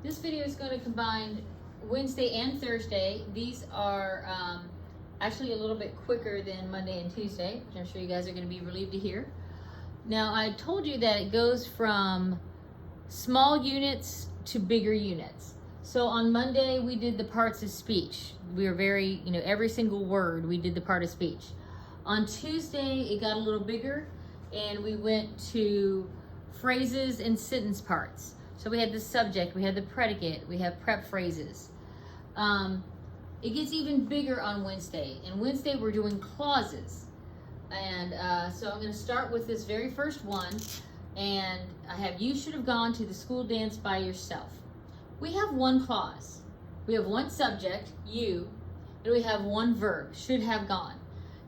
This video is going to combine Wednesday and Thursday. These are actually a little bit quicker than Monday and Tuesday, which I'm sure you guys are going to be relieved to hear. Now, I told you that it goes from small units to bigger units. So on Monday, we did the parts of speech. We were very, every single word, we did the part of speech. On Tuesday, it got a little bigger, and we went to phrases and sentence parts. So we had the subject, we had the predicate, we have prep phrases. It gets even bigger on Wednesday. And Wednesday, we're doing clauses. And so I'm going to start with this very first one. And I have, you should have gone to the school dance by yourself. We have one clause. We have one subject, you, and we have one verb, should have gone.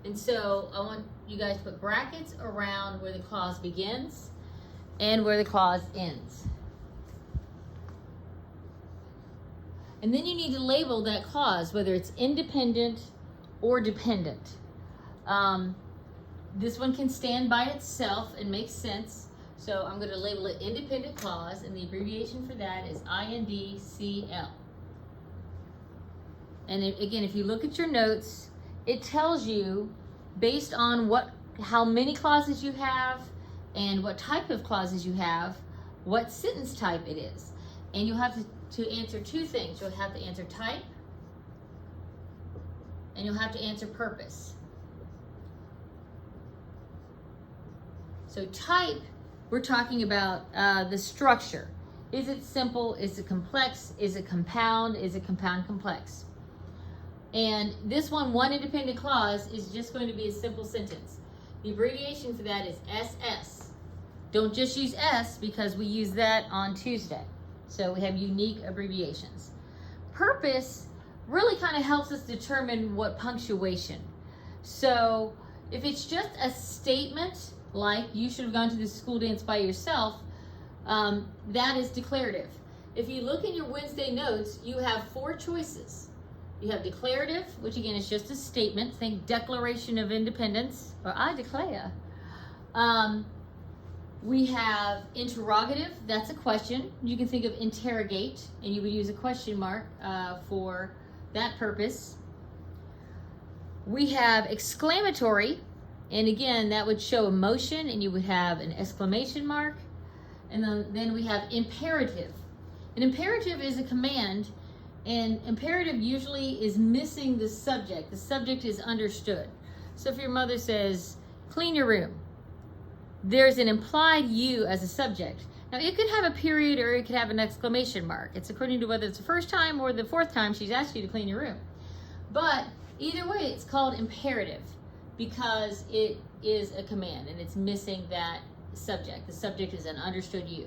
And so I want you guys to put brackets around where the clause begins and where the clause ends. And then you need to label that clause, whether it's independent or dependent. This one can stand by itself and make sense. So I'm going to label it independent clause, and the abbreviation for that is INDCL. And again, if you look at your notes, it tells you based on how many clauses you have and what type of clauses you have, what sentence type it is. And you'll have to answer two things. You'll have to answer type, and you'll have to answer purpose. So type, we're talking about the structure. Is it simple? Is it complex? Is it compound? Is it compound complex? And this one independent clause, is just going to be a simple sentence. The abbreviation for that is SS. Don't just use S, because we use that on Tuesday. So we have unique abbreviations. Purpose really kind of helps us determine what punctuation. So if it's just a statement, like you should have gone to the school dance by yourself, that is declarative. If you look in your Wednesday notes, you have 4 choices. You have declarative, which again is just a statement. Think Declaration of Independence, or I declare. We have interrogative, that's a question. You can think of interrogate, and you would use a question mark for that purpose. We have exclamatory, and again, that would show emotion, and you would have an exclamation mark. And then we have imperative. An imperative is a command, and imperative usually is missing the subject. The subject is understood. So if your mother says, clean your room, there's an implied you as a subject. Now it could have a period, or it could have an exclamation mark. It's according to whether it's the first time or the 4th time she's asked you to clean your room. But either way, it's called imperative because it is a command and it's missing that subject. The subject is an understood you.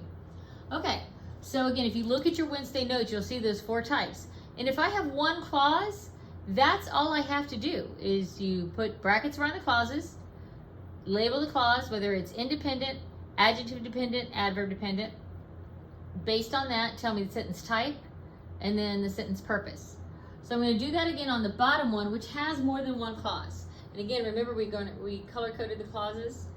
Okay, so again, if you look at your Wednesday notes, you'll see those 4 types. And if I have one clause, that's all I have to do is you put brackets around the clauses, label the clause, whether it's independent, adjective dependent, adverb dependent. Based on that, tell me the sentence type and then the sentence purpose. So I'm going to do that again on the bottom one, which has more than one clause. And again, remember we color-coded the clauses.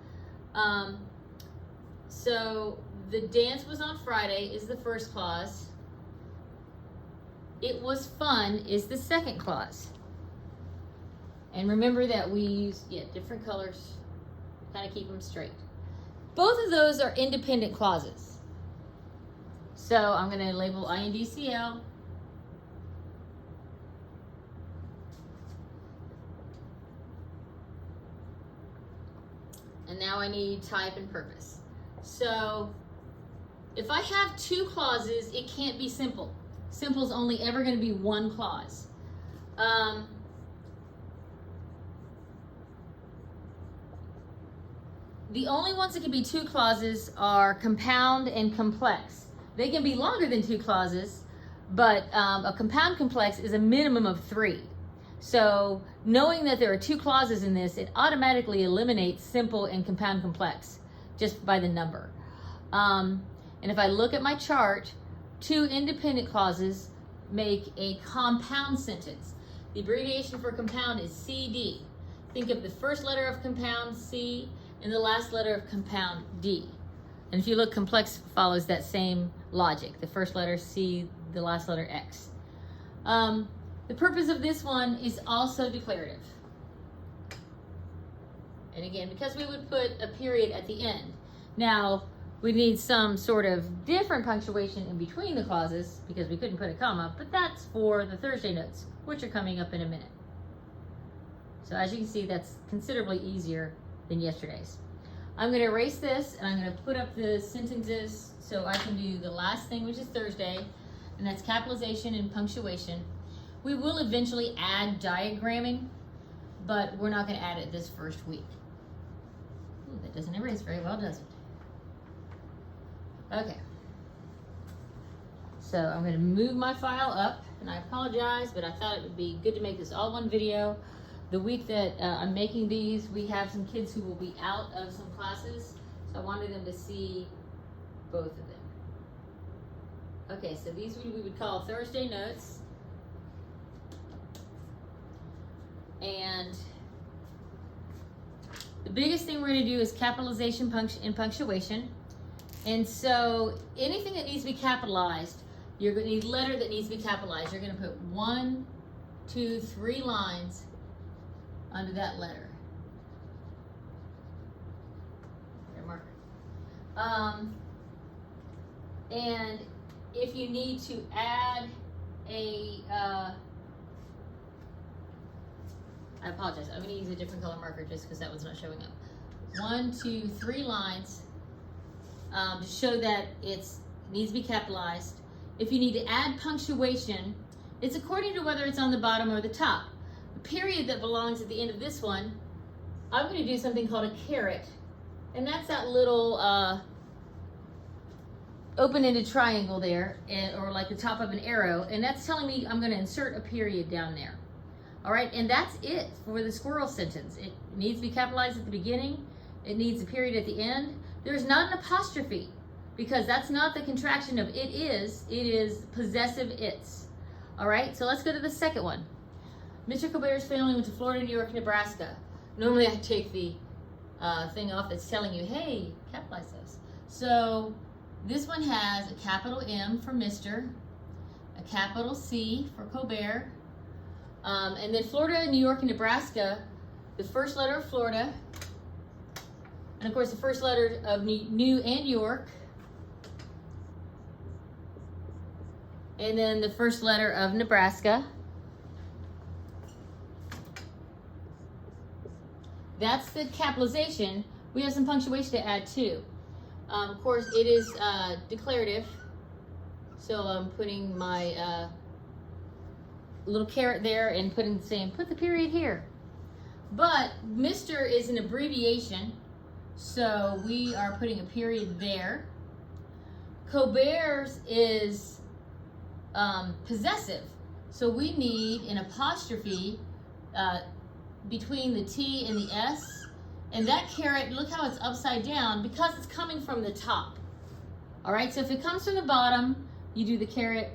So the dance was on Friday is the first clause. It was fun is the second clause. And remember that we use different colors, kind of keep them straight. Both of those are independent clauses. So I'm going to label INDCL. And now I need type and purpose. So if I have 2 clauses, it can't be simple. Simple is only ever going to be one clause. The only ones that can be 2 clauses are compound and complex. They can be longer than 2 clauses, but a compound complex is a minimum of 3. So knowing that there are 2 clauses in this, it automatically eliminates simple and compound complex just by the number. And if I look at my chart, 2 independent clauses make a compound sentence. The abbreviation for compound is CD. Think of the first letter of compound, C, and the last letter of compound, D. And if you look, complex follows that same logic. The first letter, C, the last letter X. The purpose of this one is also declarative. And again, because we would put a period at the end. Now, we need some sort of different punctuation in between the clauses because we couldn't put a comma, but that's for the Thursday notes, which are coming up in a minute. So as you can see, that's considerably easier than yesterday's. I'm going to erase this and I'm going to put up the sentences so I can do the last thing, which is Thursday, and that's capitalization and punctuation. We will eventually add diagramming, but we're not going to add it this first week. Ooh, that doesn't erase very well, does it? Okay. So I'm going to move my file up, and I apologize, but I thought it would be good to make this all one video. The week that I'm making these, we have some kids who will be out of some classes, so I wanted them to see both of them. Okay, so these we would call Thursday notes. And the biggest thing we're going to do is capitalization and punctuation. And so anything that needs to be capitalized, you're going to need a letter that needs to be capitalized. You're going to put 1, 2, 3 lines under that letter. There, marker. And if you need to add a, I apologize, I'm going to use a different color marker just because that one's not showing up. 1, 2, 3 lines to show that it needs to be capitalized. If you need to add punctuation, it's according to whether it's on the bottom or the top. The period that belongs at the end of this one, I'm going to do something called a caret, and that's that little open-ended triangle there, or like the top of an arrow, and that's telling me I'm going to insert a period down there. All right, and that's it for the squirrel sentence. It needs to be capitalized at the beginning. It needs a period at the end. There's not an apostrophe because that's not the contraction of it is possessive it's. All right, so let's go to the second one. Mr. Colbert's family went to Florida, New York, Nebraska. Normally I take the thing off that's telling you, hey, capitalize those. So this one has a capital M for Mr., a capital C for Colbert, and then Florida, New York, and Nebraska, the first letter of Florida, and of course the first letter of New and York, and then the first letter of Nebraska. That's the capitalization. We have some punctuation to add too. Of course, it is declarative, so I'm putting my little caret there and saying put the period here. But Mr. is an abbreviation, so we are putting a period there. Colbert's is possessive, so we need an apostrophe between the T and the S, and that caret, look how it's upside down because it's coming from the top. All right, so if it comes from the bottom, you do the caret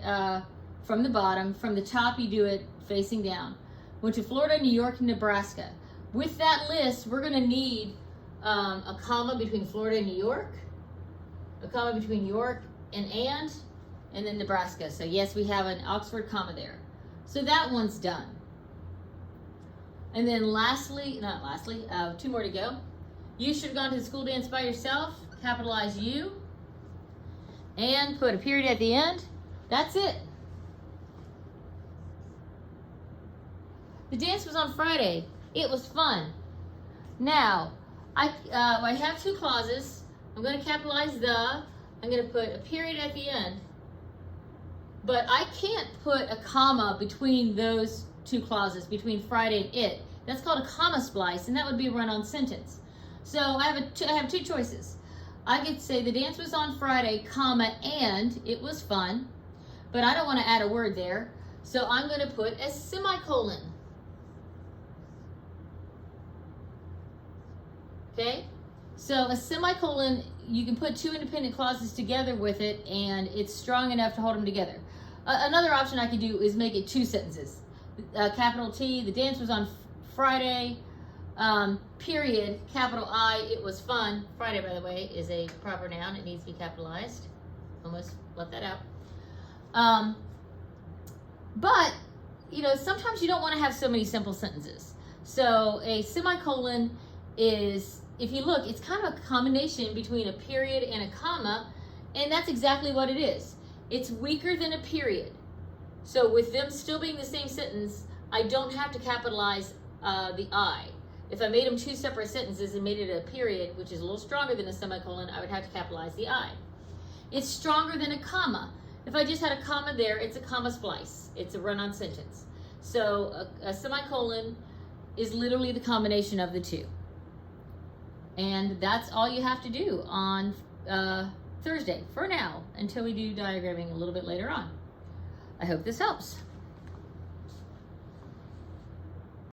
from the bottom. From the top, you do it facing down. Went to Florida, New York, and Nebraska. With that list, we're going to need a comma between Florida and New York, a comma between York and then Nebraska. So yes, we have an Oxford comma there. So that one's done. And then two more to go. You should have gone to the school dance by yourself. Capitalize you. And put a period at the end. That's it. The dance was on Friday. It was fun. Now, I have 2 clauses. I'm going to capitalize the. I'm going to put a period at the end. But I can't put a comma between those 2 clauses, between Friday and it. That's called a comma splice, and that would be a run-on sentence. So I have 2 choices. I could say the dance was on Friday, comma, and it was fun, but I don't want to add a word there, so I'm going to put a semicolon. Okay? So a semicolon, you can put 2 independent clauses together with it, and it's strong enough to hold them together. Another option I could do is make it 2 sentences. Capital T, the dance was on Friday, period, capital I, it was fun. Friday, by the way, is a proper noun. It needs to be capitalized. Almost left that out. But, sometimes you don't want to have so many simple sentences. So a semicolon is, if you look, it's kind of a combination between a period and a comma, and that's exactly what it is. It's weaker than a period. So with them still being the same sentence, I don't have to capitalize the I. If I made them two separate sentences and made it a period, which is a little stronger than a semicolon, I would have to capitalize the I. It's stronger than a comma. If I just had a comma there, it's a comma splice. It's a run-on sentence. So a semicolon is literally the combination of the two. And that's all you have to do on Thursday, for now, until we do diagramming a little bit later on. I hope this helps.